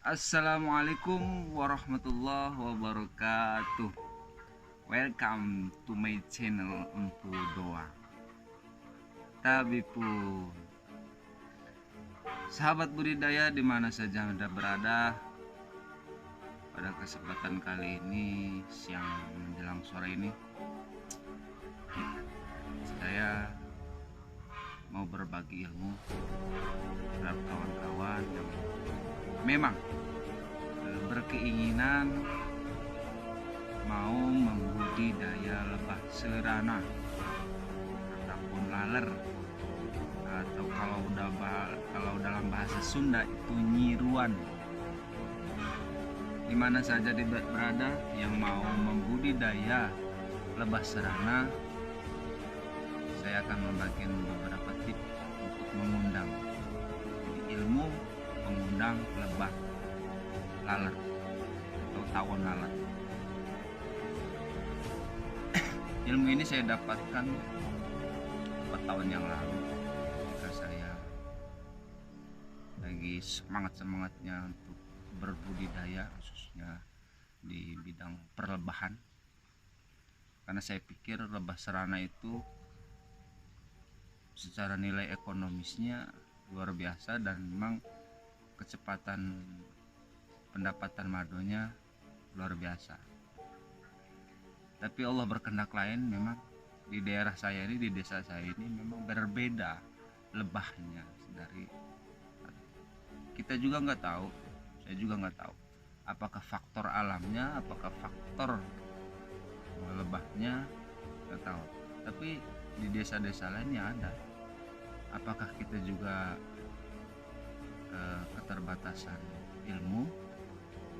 Assalamualaikum warahmatullahi wabarakatuh. Welcome to my channel Empu Doa. Tapi pun sahabat budidaya di mana saja Anda berada, pada kesempatan kali ini siang menjelang sore ini saya mau berbagi ilmu terhadap kawan-kawan yang memang berkeinginan mau membudidaya lebah serana ataupun laler, atau kalau dalam bahasa Sunda itu nyiruan. Di mana saja berada yang mau membudidaya lebah serana, saya akan membagikan beberapa tips untuk mengundang. Jadi ilmu mengundang lebah laler atau tawon laler. Ilmu ini saya dapatkan 4 tahun yang lalu ketika saya lagi semangat-semangatnya untuk berbudidaya, khususnya di bidang perlebahan. Karena saya pikir lebah serana itu secara nilai ekonomisnya luar biasa dan memang kecepatan pendapatan madonya luar biasa. Tapi Allah berkehendak lain, memang di daerah saya ini, di desa saya ini memang berbeda lebahnya dari kita juga nggak tahu, saya juga nggak tahu apakah faktor alamnya, apakah faktor lebahnya, nggak tahu. Tapi di desa-desa lainnya ada. Apakah kita juga keterbatasan ilmu?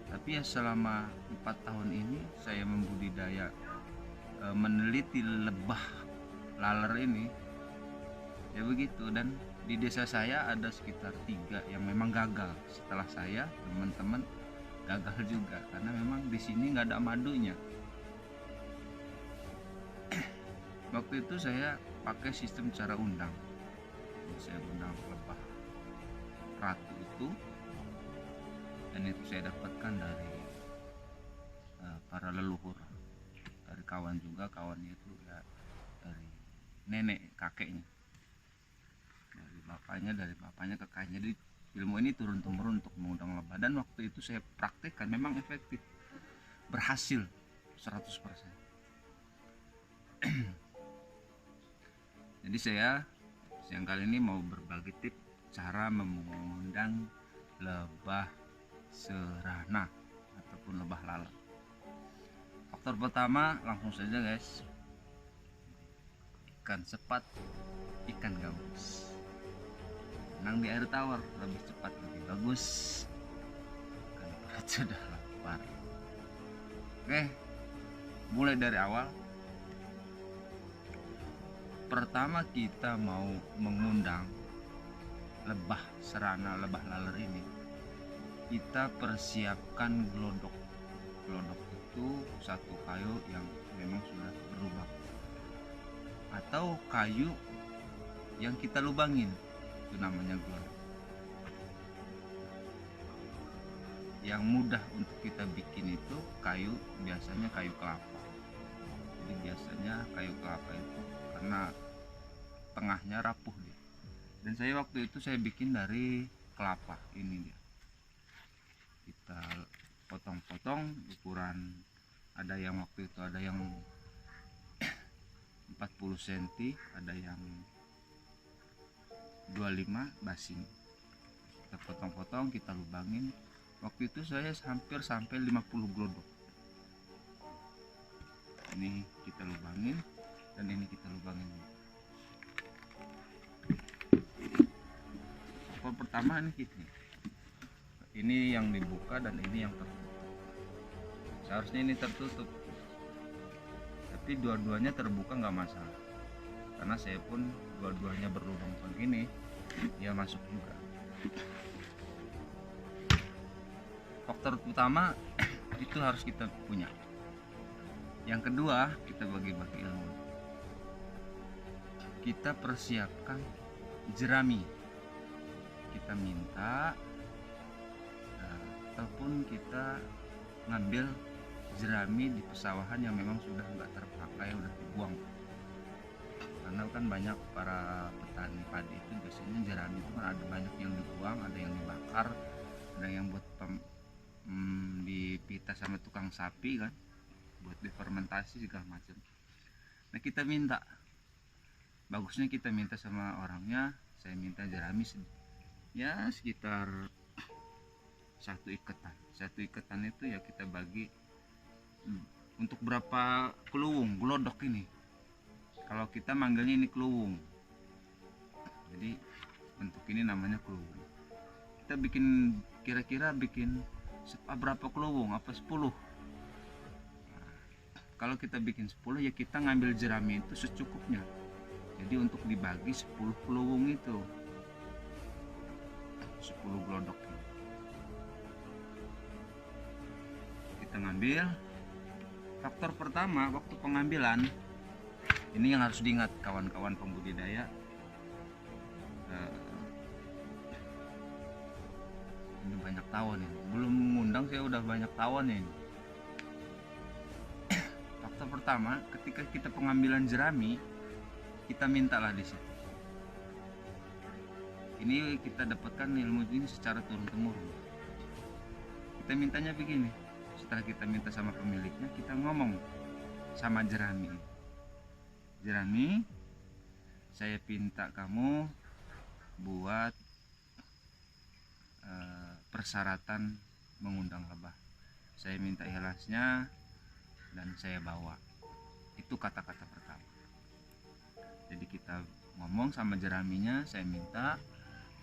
Tapi ya selama 4 tahun ini saya membudidaya, meneliti lebah laler ini, ya begitu. Dan di desa saya ada sekitar 3 yang memang gagal. Setelah saya, teman-teman gagal juga karena memang di sini nggak ada madunya. Waktu itu saya pakai sistem cara undang. Saya undang lebah ratu itu, dan itu saya dapatkan dari para leluhur, dari kawan juga. Kawannya itu ya dari nenek kakeknya, dari bapaknya ke kakeknya. Jadi ilmu ini turun temurun untuk mengundang lebah, dan waktu itu saya praktekkan, memang efektif, berhasil 100%. Jadi saya siang kali ini mau berbagi tips cara mengundang lebah serana ataupun lebah laler. Faktor pertama, langsung saja guys, ikan sepat, ikan gabus. Renang di air tawar lebih cepat, lebih bagus karena perut sudah lapar. Oke, mulai dari awal. Pertama, kita mau mengundang lebah serana, lebah laler ini, kita persiapkan glodok. Glodok itu satu kayu yang memang sudah berlubang, atau kayu yang kita lubangin, itu namanya glodok. Yang mudah untuk kita bikin itu biasanya kayu kelapa. Jadi biasanya kayu kelapa itu karena tengahnya rapuh dia. Dan saya waktu itu saya bikin dari kelapa ini dia. Kita potong-potong ukuran, ada yang waktu itu ada yang 40 cm, ada yang 25 basing. Kita potong-potong, kita lubangin. Waktu itu saya hampir sampai 50 glodok. Ini kita lubangin, dan ini kita lubangin. Apa pertama ini kita, ini yang dibuka dan ini yang tertutup. Seharusnya ini tertutup, tapi dua-duanya terbuka nggak masalah, karena saya pun dua-duanya berlubang pun ini ya masuk juga. Faktor utama itu harus kita punya. Yang kedua, kita bagi-bagi ilmu. Kita persiapkan jerami. Kita minta atau kita ngambil jerami di pesawahan yang memang sudah nggak terpakai, udah dibuang. Karena kan banyak para petani padi itu biasanya jerami itu kan ada banyak yang dibuang, ada yang dibakar, ada yang buat dipita sama tukang sapi kan, buat difermentasi segala macam. Nah kita minta, bagusnya kita minta sama orangnya, saya minta jerami ya sekitar satu iketan itu ya kita bagi untuk berapa keluwung glodok ini. Kalau kita manggilnya ini keluwung, jadi bentuk ini namanya keluwung. Kita bikin kira-kira bikin berapa keluwung, apa 10. Kalau kita bikin 10 ya kita ngambil jerami itu secukupnya. Jadi untuk dibagi 10 keluwung itu 10 glodok ini. Kita ngambil. Faktor pertama waktu pengambilan ini yang harus diingat kawan-kawan pembudidaya, ini banyak tawon ini, belum mengundang saya udah banyak tawon ini. Faktor pertama, ketika kita pengambilan jerami, kita mintalah di situ. Ini kita dapatkan ilmu ini secara turun-temurun. Kita mintanya begini, setelah kita minta sama pemiliknya, kita ngomong sama jerami. Jerami, saya minta kamu buat persyaratan mengundang lebah. Saya minta ikhlasnya dan saya bawa. Itu kata-kata pertama. Jadi kita ngomong sama jeraminya, saya minta,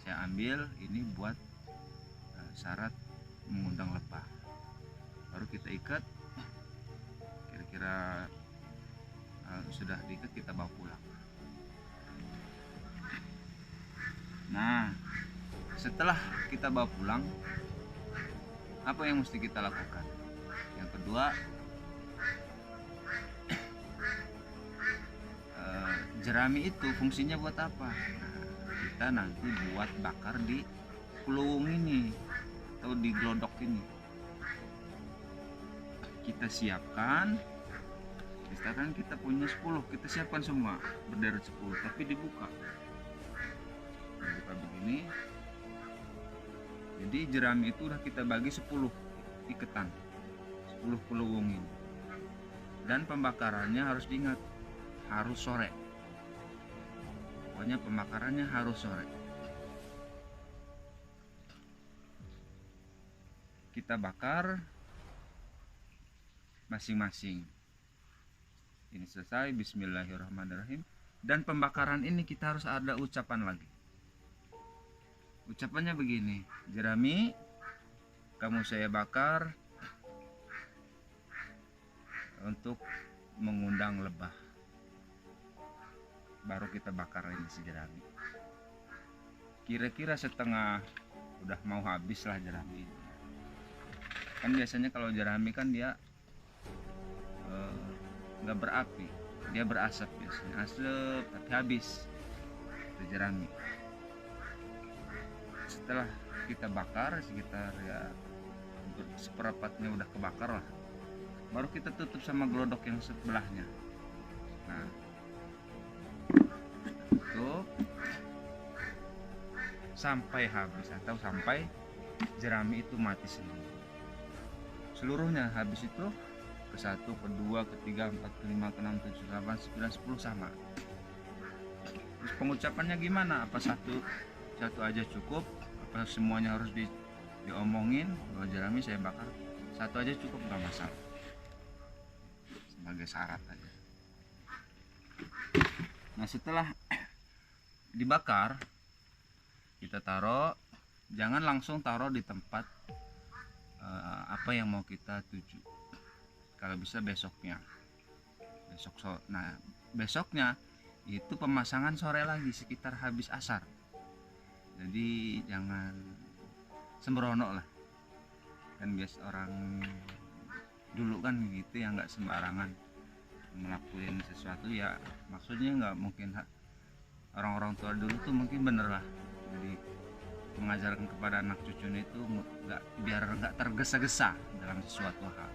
saya ambil ini buat syarat mengundang lebah. Baru kita ikat, kira-kira sudah diikat kita bawa pulang. Nah, setelah kita bawa pulang, apa yang mesti kita lakukan? Yang kedua, jerami itu fungsinya buat apa? Nah, kita nanti buat bakar di keluwung ini atau di glodok ini. Kita siapkan, misalkan kita punya 10, kita siapkan semua berderet 10, tapi dibuka begini. Jadi jerami itu udah kita bagi 10 iketan, 10 keluwung ini. Dan pembakarannya harus diingat, harus sore. Pokoknya pembakarannya harus sore. Kita bakar masing-masing. Ini selesai, bismillahirrahmanirrahim. Dan pembakaran ini kita harus ada ucapan lagi. Ucapannya begini, jerami kamu saya bakar untuk mengundang lebah. Baru kita bakar ini si jerami. Kira-kira setengah, udah mau habis lah jerami ini. Kan biasanya kalau jerami kan dia nggak berapi, dia berasap biasanya, asap tapi habis itu jerami. Setelah kita bakar sekitar ya seperempatnya udah kebakar lah, baru kita tutup sama glodok yang sebelahnya. Nah, tutup sampai habis atau sampai jerami itu mati sendiri. Seluruhnya habis itu ke 1, ke 2, ke 3, 4, ke 5, ke 6, 7, 8, 9, 10 sama. Terus pengucapannya gimana? Apa satu aja cukup? Apa semuanya harus diomongin? Bahwa jerami saya bakar satu aja cukup, nggak masalah. Sebagai syarat aja. Nah setelah dibakar, kita taruh, jangan langsung taruh di tempat apa yang mau kita tuju. Kalau bisa besoknya, nah besoknya itu pemasangan sore lagi sekitar habis asar. Jadi jangan sembrono lah, kan biasa orang dulu kan gitu ya, nggak sembarangan ngelakuin sesuatu ya, maksudnya nggak mungkin. Orang-orang tua dulu tuh mungkin bener lah, jadi mengajarkan kepada anak cucunya itu biar nggak tergesa-gesa dalam sesuatu hal.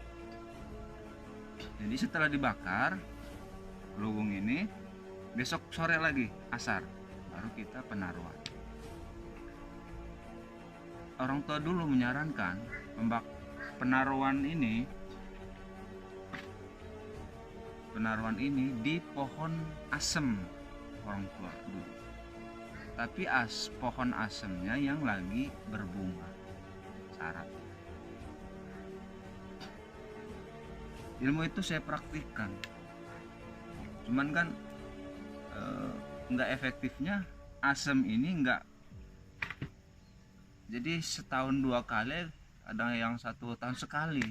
Jadi setelah dibakar luwung ini, besok sore lagi asar baru kita penaruhan. Orang tua dulu menyarankan penaruhan ini di pohon asem orang tua dulu. Tapi pohon asemnya yang lagi berbunga syarat. Ilmu itu saya praktikkan, cuman kan nggak efektifnya asem ini nggak. Jadi setahun 2 kali, ada yang 1 tahun sekali,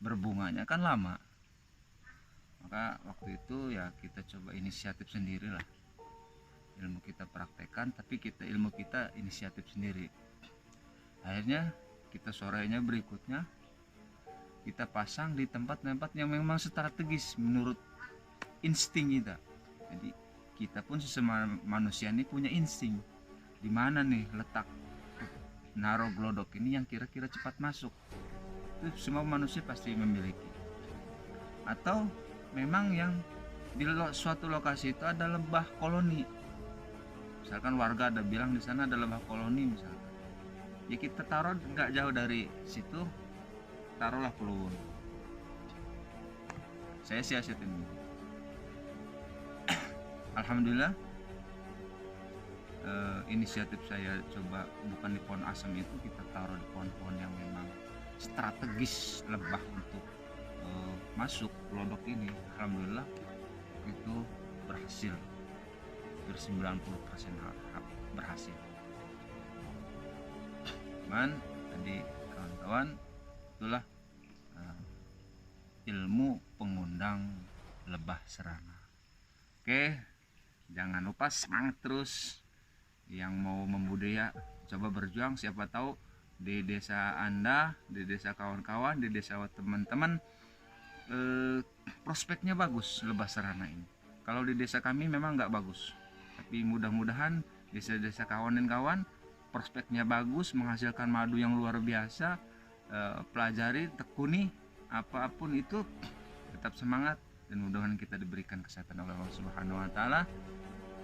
berbunganya kan lama. Maka waktu itu ya kita coba inisiatif sendiri lah. Ilmu kita praktekkan, tapi ilmu kita inisiatif sendiri. Akhirnya kita sorenya berikutnya kita pasang di tempat-tempat yang memang strategis menurut insting kita. Jadi kita pun sesama manusia ini punya insting, di mana nih letak naruh glodok ini yang kira-kira cepat masuk. Itu semua manusia pasti memiliki. Atau memang yang di suatu lokasi itu ada lebah koloni, misalkan warga ada bilang di sana ada lebah koloni misalkan, ya kita taruh nggak jauh dari situ, taruhlah peluang. Saya siasatin. Alhamdulillah inisiatif saya coba bukan di pohon asam itu, kita taruh di pohon-pohon yang memang strategis lebah untuk masuk glodok ini. Alhamdulillah itu berhasil, hampir 90% berhasil. Cuman tadi kawan-kawan, itulah ilmu pengundang lebah serana. Oke, jangan lupa semangat terus. Yang mau membudidaya coba berjuang, siapa tahu di desa Anda, di desa kawan-kawan, di desa teman-teman prospeknya bagus lebah serana ini. Kalau di desa kami memang nggak bagus, tapi mudah-mudahan desa-desa kawan dan kawan prospeknya bagus, menghasilkan madu yang luar biasa. Pelajari, tekuni, apapun itu tetap semangat, dan mudah-mudahan kita diberikan kesehatan oleh Allah Subhanahu wa taala.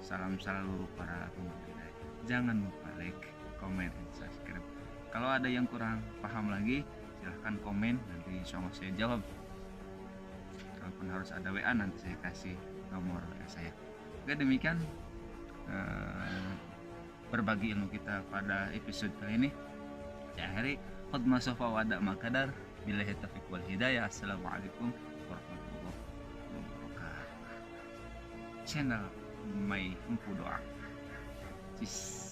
Salam selalu para pembudidaya. Jangan lupa like, komen, dan subscribe. Kalau ada yang kurang paham lagi, silahkan komen, nanti insya Allah saya jawab. Kalaupun harus ada WA, nanti saya kasih nomor WA saya. Oke, demikian berbagi ilmu kita pada episode kali ini. Saya akhiri, khutbah sofa wada makadar, billahi taufiq wal hidayah. Assalamualaikum warahmatullahi wabarakatuh. Channel Mai Empu Doa. Peace.